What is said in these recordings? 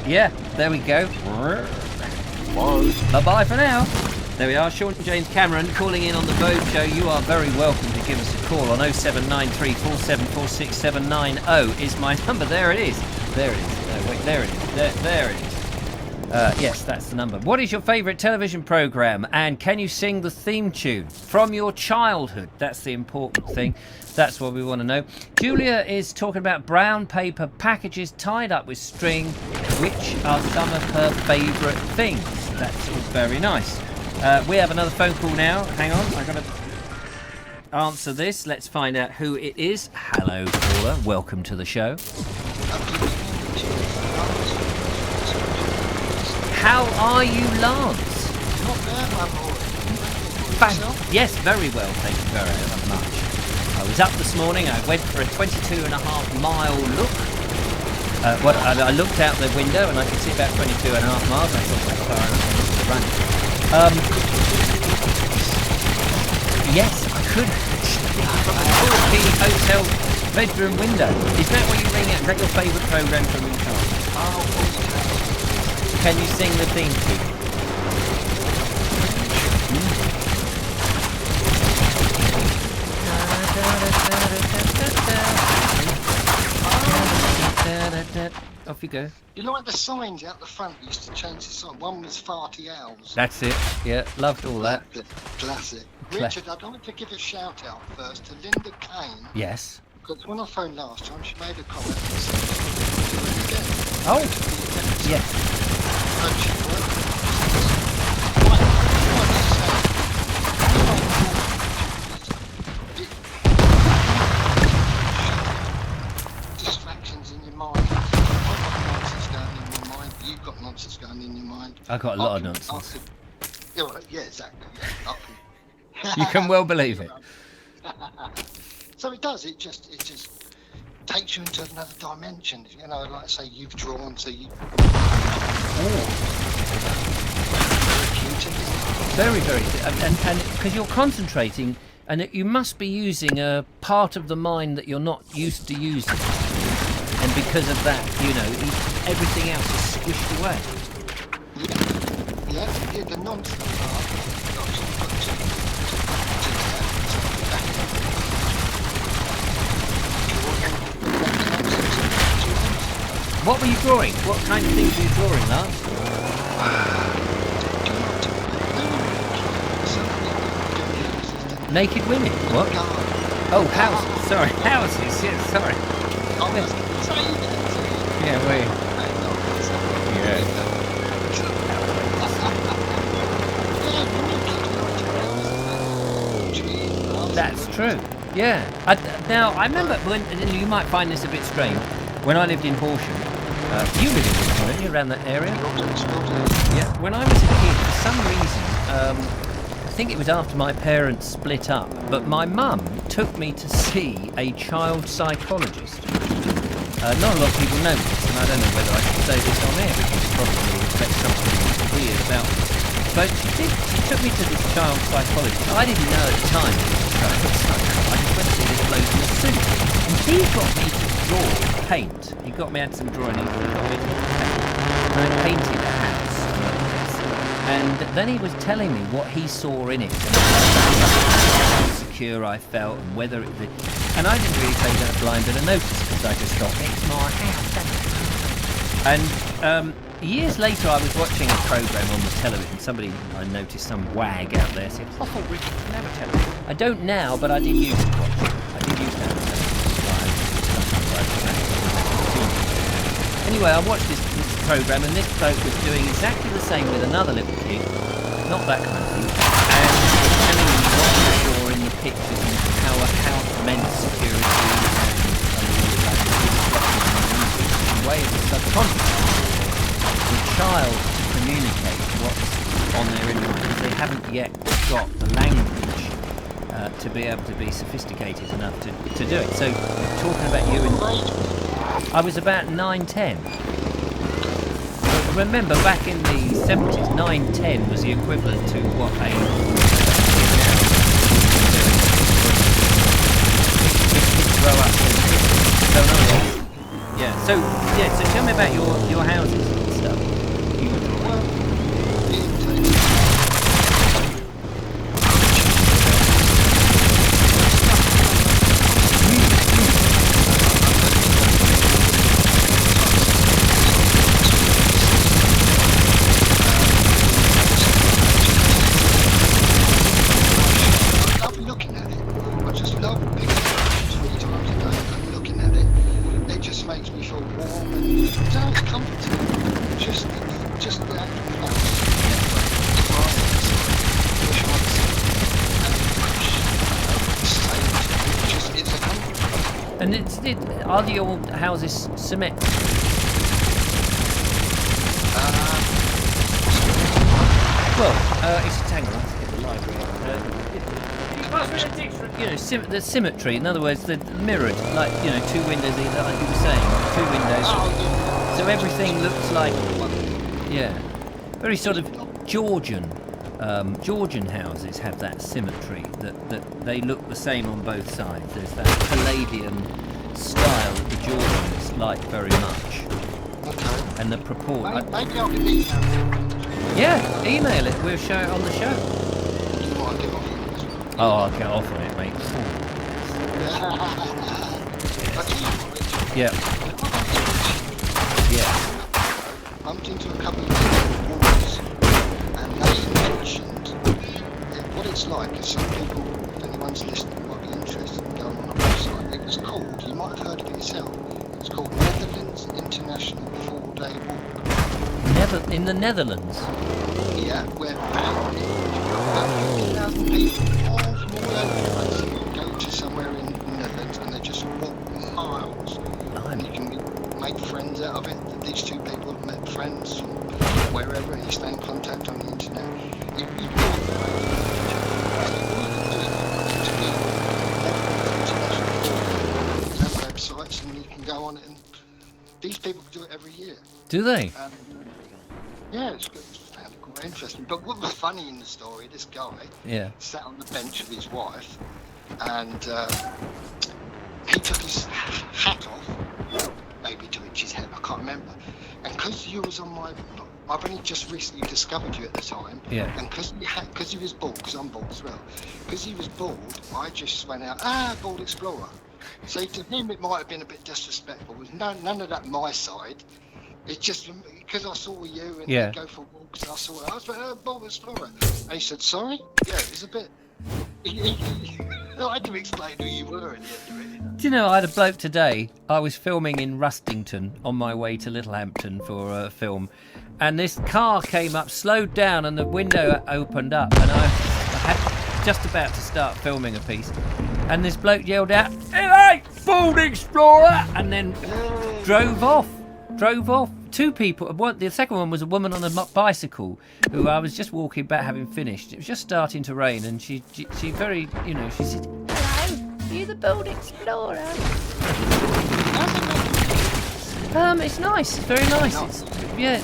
Yeah, there we go. Bye-bye for now. There we are, Sean and James Cameron calling in on the Boat Show. You are very welcome to give us a call on 0793 4746790 is my number. There it is. There it is. No, wait, there it is. There it is. Yes, that's the number. What is your favourite television programme? And can you sing the theme tune from your childhood? That's the important thing. That's what we want to know. Julia is talking about brown paper packages tied up with string, which are some of her favourite things. That's all very nice. We have another phone call now. Hang on, I've got to answer this. Let's find out who it is. Hello, caller. Welcome to the show. How are you, Lance? Not bad, my boy. Yes, very well, thank you very much. I was up this morning, I went for a 22.5-mile look. I looked out the window and I could see about 22.5 miles. I thought that's far enough to run. Yes, I could. The hotel bedroom window. Is that what you ring it? Is that your favourite programme from your childhood? Can you sing the theme tune? Off you go. You know like the signs out the front used to change the sign? One was Farty Owls. That's it. Yeah, loved all that. Classic. Richard, I'd like to give a shout out first to Linda Kane. Yes. Because when I phoned last time, she made a comment. Oh, yes. Distractions in your mind. I've got nonsense going in my mind. You've got nonsense going in your mind. I've got a lot of nonsense. Yeah, exactly. Yeah. You can well believe it. So it does. It just takes you into another dimension. You know, like say you've drawn, so you. Very, very, and because you're concentrating, and you must be using a part of the mind that you're not used to using, and because of that, you know, everything else is squished away. Yeah, the nonsense part. What were you drawing? What kind of things were you drawing, Lance? Naked women? What? Oh, houses. Sorry, houses. Yeah, sorry. Yeah, wait. Yeah. That's true. Yeah. Now, I remember when, and you might find this a bit strange, when I lived in Horsham. You live in Horsham, don't you, around that area? Yeah. When I was a kid, for some reason, I think it was after my parents split up, but my mum took me to see a child psychologist. Not a lot of people know this, and I don't know whether I should say this on air because it probably reflects something weird about this. But she took me to this child psychologist. I didn't know at the time it was a child psychologist. I just went to see this bloke in a suit. And he got me to draw, paint. He got me had some drawing. He got me to paint. And I painted a house. And then he was telling me what he saw in it. And how secure I felt and whether it would. And I didn't really take that blind bit of notice because I just thought, it's my house. And years later I was watching a programme on the television. I noticed some wag out there said, I thought Richard would never tell me. I don't now, but I did used to watch it. I did used to have it. Anyway, I watched this programme and this bloke was doing exactly the same with another little kid. Not that kind of thing. And telling me what he saw in the pictures and how a house meant security and way of the subconscious. The child to communicate what's on their inner mind. They haven't yet got the language to be able to be sophisticated enough to do it. So, talking about you and I was about 9-10. Remember, back in the 70s, 9-10 was the equivalent to what a grow up. So Yeah. So So tell me about your houses and stuff. You were drawing. Well, I love looking at it. I just love picking it up 3 times a day and looking at it. It just makes me feel warm and it's comforting. Just the actual flowers. It's a comfort. And are your houses symmetrical? Well, it's a tangle. Let's get the library. The symmetry. In other words, the mirrored, like two windows either, like you were saying, 2 windows. So everything looks like, very sort of Georgian. Georgian houses have that symmetry that they look the same on both sides. There's that Palladian style that the Georgians like very much. Okay. And the purport. Maybe I can email it. Yeah, email it. We'll show it on the show. You might get off it. Oh, I'll get off on it, mate. I tell you what, Richard, Yeah. Yeah. I bumped into a couple of people walkers, and they mentioned what it's like. Because some people, if anyone's listening, might be interested in going on a website. It was called, you might have heard of it yourself, it's called Netherlands International 4-Day Walk. In the Netherlands? Yeah, where apparently about 50,000 people all from all over the place go to somewhere in the Netherlands and they just walk miles. And you can make friends out of it. These 2 people have met friends from wherever, and you stay in contact on the internet. You go on there, have websites and you can go on it, and these people do it every year. Do they? Yeah, it's good. It's quite interesting. But what was funny in the story, this guy sat on the bench with his wife, and he took his hat off, maybe to reach his head, I can't remember. And because you was on I've only just recently discovered you at the time, and because he was bald, because I'm bald as well, because he was bald, I just went out, bald explorer. So to him it might have been a bit disrespectful. It was none of that my side. It's just because I saw you and you go for walks, and I saw it. I was like, bald explorer. And he said, sorry? Yeah, it was a bit. I had to explain who you were at the end of it. Do you know, I had a bloke today. I was filming in Rustington on my way to Littlehampton for a film, and this car came up, slowed down, and the window opened up, and I had just about to start filming a piece, and this bloke yelled out, "Hey, bald explorer!" and then drove off. 2 people. The second one was a woman on a bicycle who I was just walking back, having finished. It was just starting to rain, and she very, she said, "Hello, are you the bald explorer?" It's nice. It's very nice.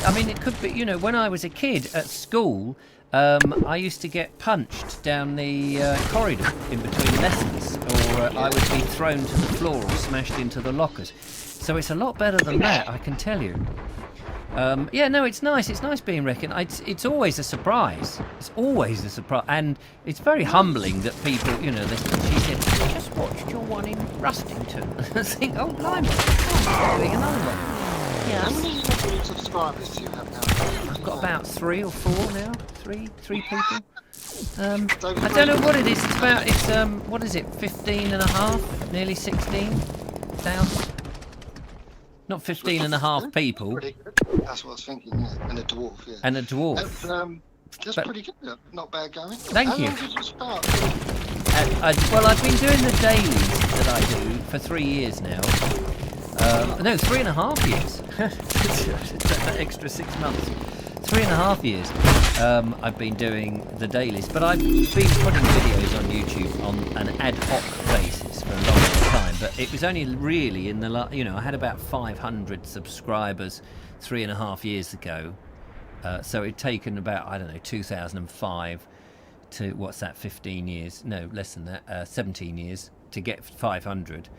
I mean, it could be. When I was a kid at school, I used to get punched down the corridor in between lessons, or I would be thrown to the floor or smashed into the lockers. So it's a lot better than that, I can tell you. It's nice. It's nice being recognised. It's always a surprise. It's always a surprise, and it's very humbling that people, she said, "I just watched your one in Rustington." I think, oh, blimey, I'm doing another one. How many subscribers do you have now? I've got about 3 or 4 now. Three people. I don't know what it is. What is it? 15 and a half, nearly 16,000. Not 15 and a half people. That's what I was thinking, yeah. And a dwarf, yeah. And a dwarf. That's pretty good. Not bad going. Thank you. How long did you start? I've been doing the dailies that I do for 3 years now. No, 3.5 years. That extra 6 months. 3.5 years I've been doing the dailies, but I've been putting videos on YouTube on an ad hoc basis for a long time. But it was only really in the I had about 500 subscribers 3.5 years ago. So it'd taken about 2005 to 15 years? No, less than that. 17 years to get 500.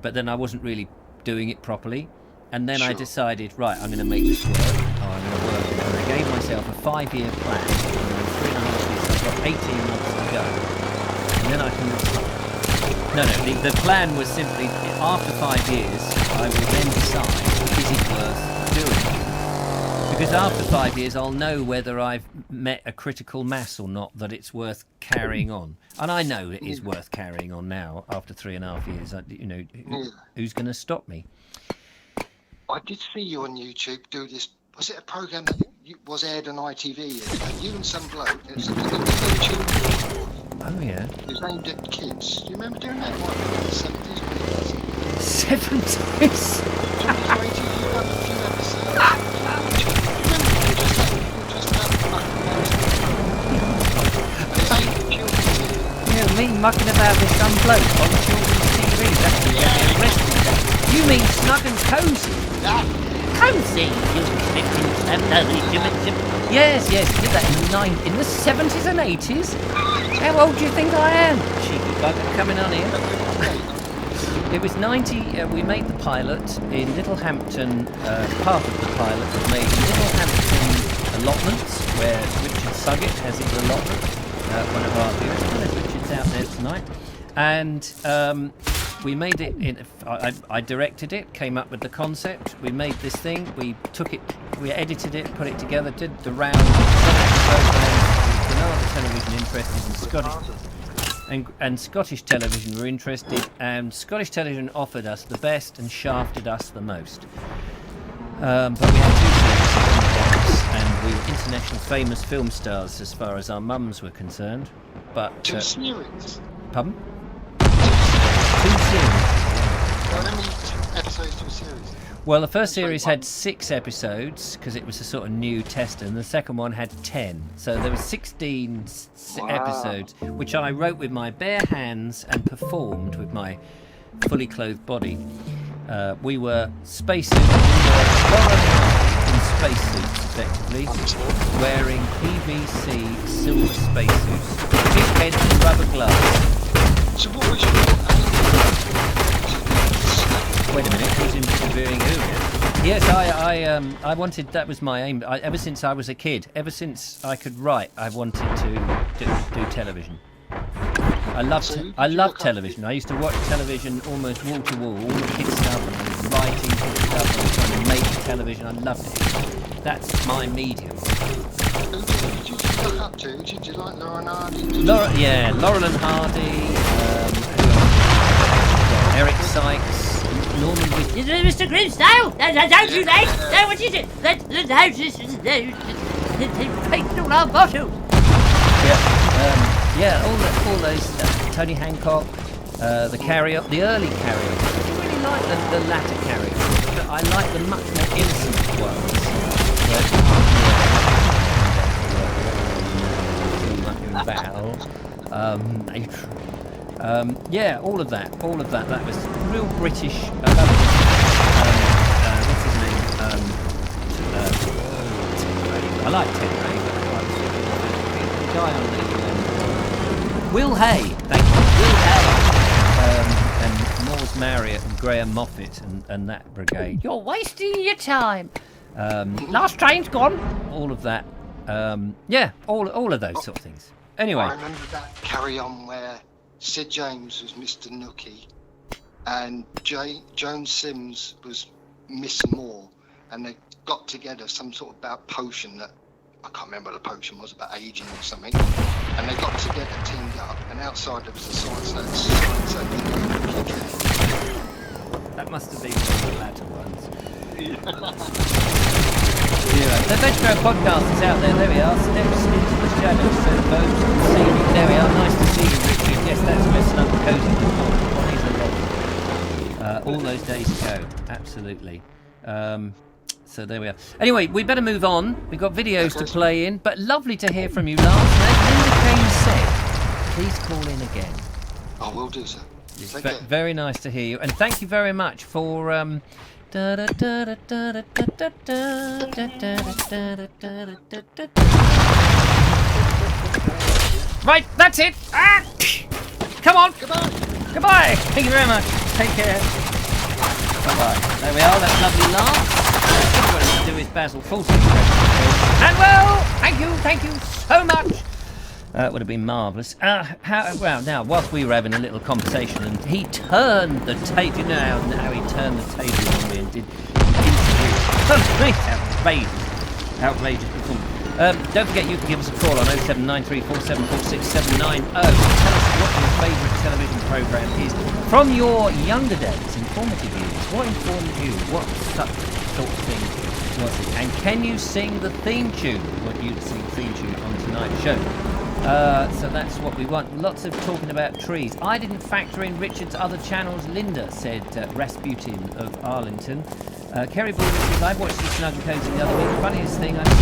But then I wasn't really doing it properly. And then I decided, right, I'm going to make this work. I'm going to work. And I gave myself a 5-year plan. And I'm 3.5 years, so I've got 18 months to go. And then I can... No, the plan was simply, after 5 years, I will then decide, is it worth doing? Because after 5 years, I'll know whether I've met a critical mass or not, that it's worth carrying on. And I know it is worth carrying on now, after 3.5 years. Who's going to stop me? I did see you on YouTube do this. Was it a program that was aired on ITV? You and some bloke. It was a children. Oh yeah. It was aimed at kids. Do you remember doing that? Like in the 70s? 70s. You done a few episodes. Yeah, me mucking about with some bloke on children's TV. That's arrested. You mean snug and cosy? Cozy, you Yes, did that in the 70s and 80s. How old do you think I am? Cheeky bugger coming on here. It was 90. We made the pilot in Littlehampton. Part of the pilot was made in Littlehampton allotments, where Richard Suggett has his allotment. One of our viewers. There's Richard's out there tonight, and. We made it I directed it, came up with the concept, we made this thing, we took it, we edited it, put it together, did the round Granada Television interested in Scottish and Scottish television were interested, and Scottish television offered us the best and shafted us the most. But we had 2 series and we were international famous film stars as far as our mums were concerned. But 2 series? Pardon? 2 series. How many episodes to a series? Well, the first series had 6 episodes because it was a sort of new tester, and the second one had 10. So there were 16 episodes, which I wrote with my bare hands and performed with my fully clothed body. We were spacesuits. We were in spacesuits, effectively, wearing PVC silver spacesuits, big heads and rubber gloves. So what was your Wait a minute, who's interviewing who? Yes, I wanted, that was my aim. Ever since I was a kid, ever since I could write, I wanted to do television. I loved television. I used to watch television almost wall to wall, all the kid stuff, and I was writing kid stuff, and I was trying to make television. I loved it. That's my medium. Who did you look up to? Did you like Laurel and Hardy? Laurel and Hardy, Eric Sykes. Norman with Mr. Grimsdale! Don't you mate! No, what is it? The house is taking all our bottles. All those Tony Hancock, the Carrier, the early Carrier. I really like the latter Carrier, but I like the much more innocent ones. All of that. That was real British. I love it. What's his name? I like Ted Ray, but I like the guy on the Will Hay. Thank you, Will Hay. And Moores Marriott and Graham Moffat and that brigade. You're wasting your time. Last train's gone. All of that. All of those sort of things. Anyway. I remember that Carry On where Sid James was Mr. Nookie and Joan Sims was Miss Moore, and they got together some sort of about potion that I can't remember what the potion was, about aging or something, and they got together, teamed up, and outside there was the science that must have been one of the latter ones. The Veggrow podcast is out there. There we are. Steps into the shadows. So folks can see me. There we are. Nice to see you, Richard. Yes, that's where Snug Cozy was. All those days ago. Absolutely. So there we are. Anyway, we better move on. We've got videos to play in, but lovely to hear from you, Lance. And as Linda Kane said, please call in again. I will do so. Very nice to hear you, and thank you very much for Right, that's it. Come on. Goodbye. Goodbye. Thank you very much. Take care. Bye-bye. There we are, that's lovely laugh. All we've got to do is Basil. Full and well, thank you so much. It would have been marvellous. Well, now, whilst we were having a little conversation, and he turned the table, you know how he turned the table on me and did outrageous performance. Don't forget you can give us a call on 07934746790. Tell us what your favourite television programme is from your younger days, informative years. What informed you? What such sort of thing was it? And can you sing the theme tune? Want you to sing the theme tune on tonight's show? So that's what we want. Lots of talking about trees. I didn't factor in Richard's other channels, Linda, said Rasputin of Arlington. Kerry Baldwin says, I watched the Snug and Cozy the other week. Funniest thing I've seen.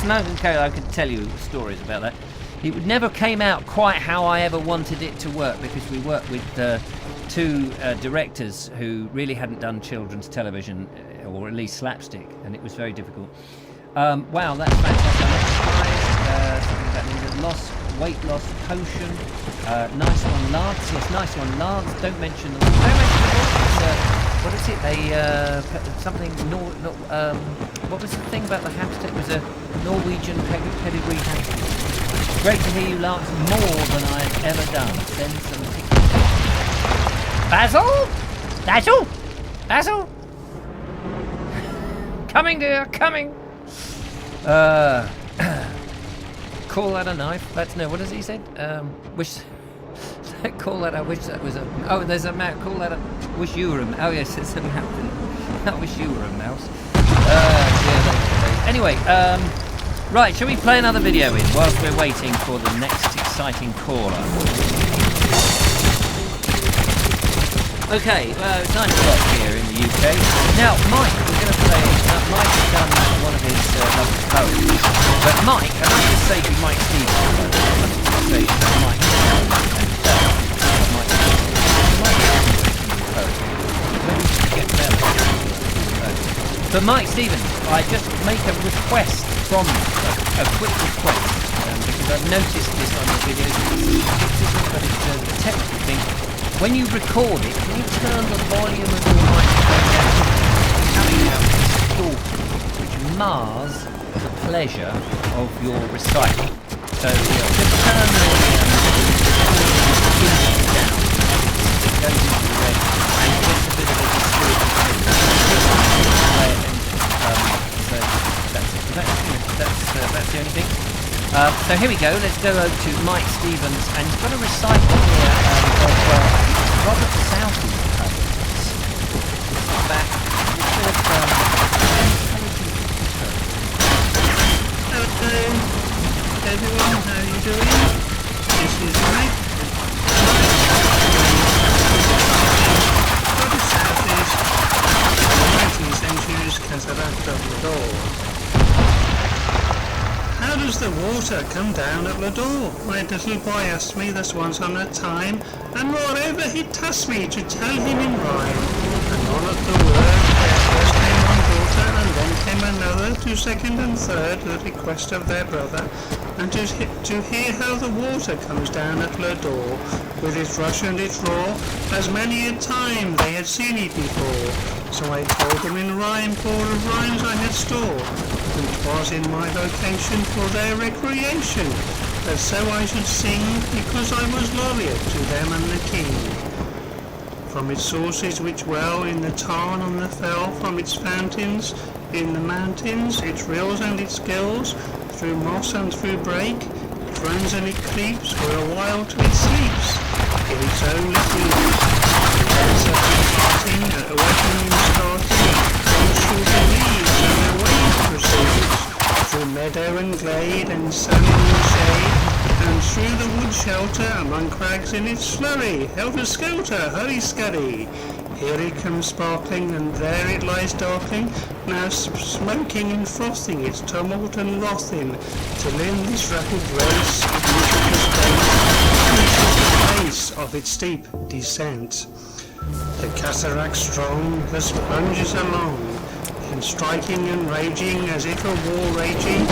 Snug and Cozy, I could tell you stories about that. It never came out quite how I ever wanted it to work, because we worked with two directors who really hadn't done children's television, or at least slapstick, and it was very difficult. Wow, that's fantastic. Something about weight loss potion. Nice one, Lance. Yes, nice one, Lance. Don't mention the what is it? Something. What was the thing about the hamster? It was a Norwegian pedigree hamster. Great to hear you, Lance. More than I've ever done. Send some pictures. Basil. Coming, dear. Coming. Call that a knife. That's no. What has he said? Call that. I wish that was a. Oh, there's a mouse. Call that a. Wish you were a. Oh yes, it's a mouse. I wish you were a mouse. Yeah. Anyway, right. Shall we play another video in whilst we're waiting for the next exciting caller? Okay, it's 9 o'clock here in the UK. Now, Mike, we're going to play. Mike has done one of his lovely poems. But Mike, I'd like to say to Mike Stevens, But Mike Stevens, I just make a request from you, a quick request, because I've noticed this on the videos. But it's a technical thing. When you record it, can you turn the volume of your microphone down? Coming out distorted, which mars the pleasure of your recital. So just turn the input down. It goes into the red and gets a bit of a distorted thing. So that's the only thing. So here we go. Let's go over to Mike Stevens, and he's got a recital here of Robert Southey's poems. Back Hello everyone, how are you doing? This is Mike. Robert Southey's 19th century's Cataract of Lador. How does the water come down at Lador? My little boy asked me this once on a time, and moreover he tasked me to tell him in rhyme. And on at the word there first came one daughter, and then came another, to second and third, the request of their brother, and to hear how the water comes down at Lador, with its rush and its roar, as many a time they had seen it before. So I told them in rhyme, pour of rhymes I had stored, and 'twas in my vocation for their recreation, that so I should sing, because I was laureate to them and the king. From its sources which well in the tarn on the fell, from its fountains in the mountains, its rills and its gills, through moss and through brake, it runs and it creeps for a while till it sleeps in its own little nook. And then starting, awakening and starting, goes through the leaves and the waves proceeds, through meadow and glade and sun in the shade, and through the wood shelter among crags in its slurry, helter-skelter, hurry-scurry. Here it comes sparkling, and there it lies darkling, now smoking and frothing its tumult and wrathing, till in this rapid race it reaches the pace of its steep descent. The cataract strong, the plunges along, and striking and raging as if a war raging,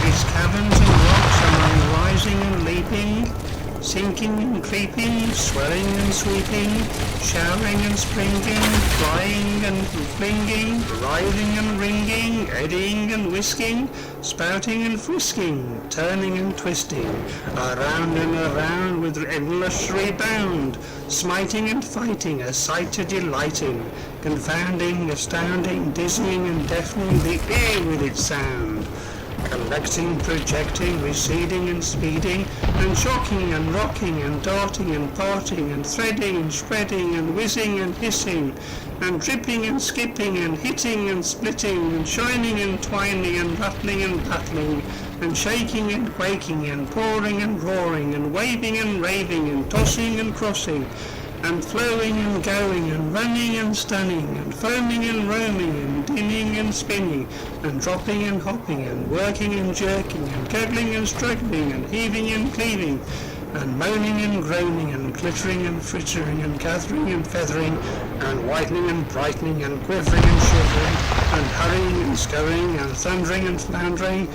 its caverns and rocks among rising and leaping, sinking and creeping, swelling and sweeping, showering and springing, flying and flinging, writhing and ringing, eddying and whisking, spouting and frisking, turning and twisting, around and around with endless rebound, smiting and fighting, a sight to delighting, confounding, astounding, dizzying and deafening the air with its sound, collecting, projecting, receding and speeding, and shocking and rocking and darting and parting and threading and spreading and whizzing and hissing, and dripping and skipping and hitting and splitting and shining and twining and rattling and battling and shaking and quaking and pouring and roaring and waving and raving and tossing and crossing and flowing and going and running and stunning and foaming and roaming and dinning and spinning and dropping and hopping and working and jerking and cuddling and struggling and heaving and cleaving and moaning and groaning and glittering and frittering and gathering and feathering and whitening and brightening and quivering and shivering and hurrying and scurrying and thundering and floundering,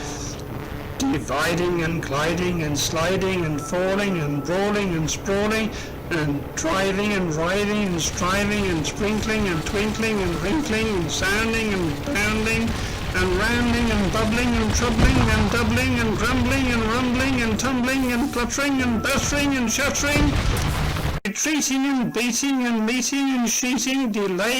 dividing and gliding and sliding and falling and brawling and sprawling and driving and writhing and striving and sprinkling and twinkling and wrinkling and sounding and bounding and rounding and bubbling and troubling and doubling and grumbling and rumbling and tumbling and cluttering and battering and shattering, retreating and beating and meeting and sheeting, delaying